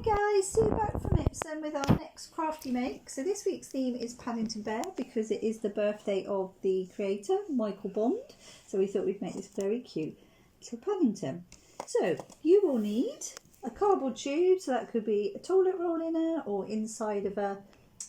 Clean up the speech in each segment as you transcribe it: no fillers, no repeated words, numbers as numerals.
guys, Sue back from Ipsum with our next crafty make. So this week's theme is Paddington Bear because it is the birthday of the creator, Michael Bond. So we thought we'd make this very cute little Paddington. So you will need a cardboard tube, so that could be a toilet roll in it or inside of a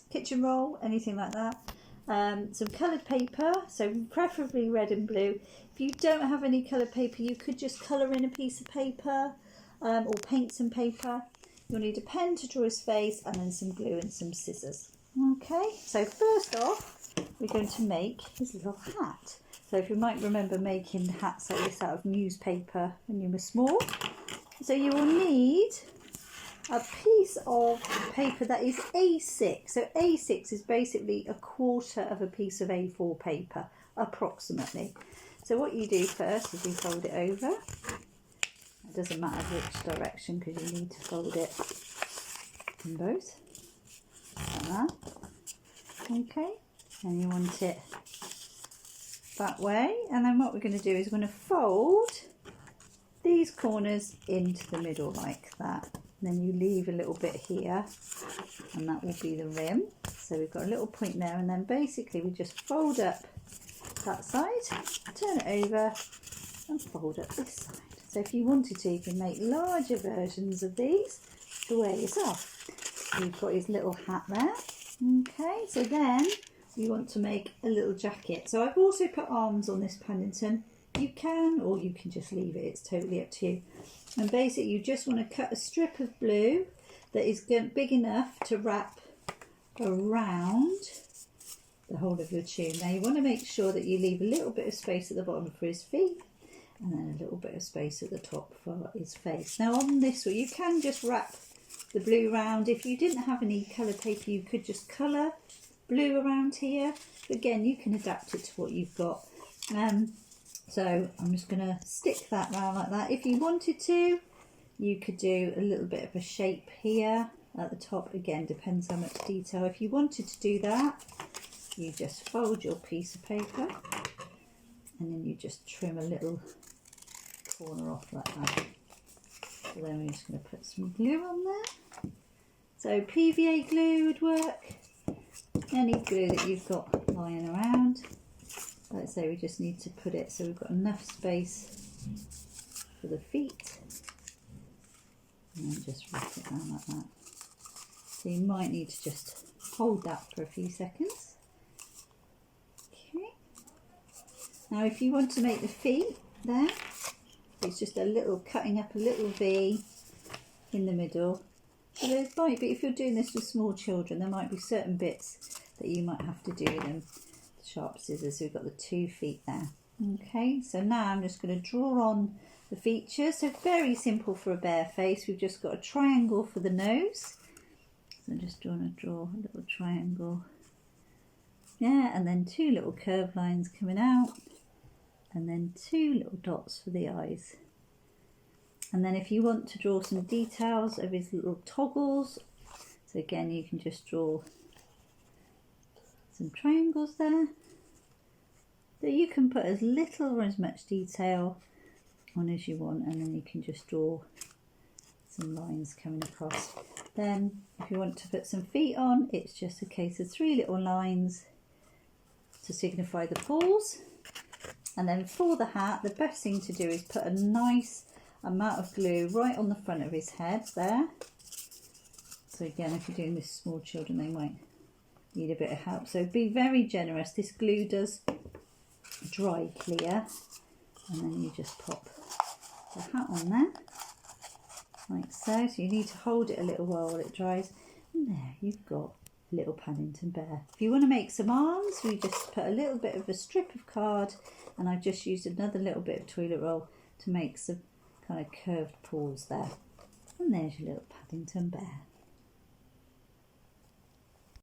kitchen roll, anything like that. Some coloured paper, so preferably red and blue. If you don't have any coloured paper, you could just colour in a piece of paper or paint some paper. You'll need a pen to draw his face and then some glue and some scissors. Okay, so first off, we're going to make his little hat. So if you might remember making hats like this out of newspaper when you were small. So you will need a piece of paper that is A6. So A6 is basically a quarter of a piece of A4 paper, approximately. So what you do first is you fold it over. It doesn't matter which direction because you need to fold it in both, like that. Okay, and you want it that way. And then what we're going to do is we're going to fold these corners into the middle like that. And then you leave a little bit here and that will be the rim. So we've got a little point there, and then basically we just fold up that side, turn it over and fold up this side. So if you wanted to, you can make larger versions of these to wear yourself. So you've got his little hat there. Okay, so then we want to make a little jacket. So I've also put arms on this Paddington. You can, or you can just leave it, it's totally up to you. And basically you just want to cut a strip of blue that is big enough to wrap around the whole of your tube. Now you want to make sure that you leave a little bit of space at the bottom for his feet and then a little bit of space at the top for his face. Now on this one you can just wrap the blue round. If you didn't have any coloured paper you could just colour blue around here. But again, you can adapt it to what you've got. So I'm just going to stick that round like that. If you wanted to, you could do a little bit of a shape here at the top. Again, depends how much detail. If you wanted to do that, you just fold your piece of paper and then you just trim a little corner off like that. So then we're just going to put some glue on there. So PVA glue would work. Any glue that you've got lying around. Like I say, we just need to put it so we've got enough space for the feet. And then just wrap it down like that. So you might need to just hold that for a few seconds. Okay. Now if you want to make the feet there, it's just a little, cutting up a little V in the middle. So there might be, if you're doing this with small children, there might be certain bits that you might have to do with them. Sharp scissors, so we've got the 2 feet there. Okay, so now I'm just going to draw on the features. So very simple for a bear face. We've just got a triangle for the nose. So I'm just going to draw a little triangle. Yeah, and then 2 little curved lines coming out. And then 2 little dots for the eyes. And then if you want to draw some details of his little toggles, so again you can just draw some triangles there. So you can put as little or as much detail on as you want, and then you can just draw some lines coming across. Then if you want to put some feet on, it's just a case of 3 little lines to signify the paws. And then for the hat, the best thing to do is put a nice amount of glue right on the front of his head there. So again, if you're doing this small children, they might need a bit of help, so be very generous. This glue does dry clear, and then you just pop the hat on there like so. So you need to hold it a little while it dries, and there you've got a little Paddington Bear. If you want to make some arms, we just put a little bit of a strip of card, and I've just used another little bit of toilet roll to make some kind of curved paws there, and there's your little Paddington Bear.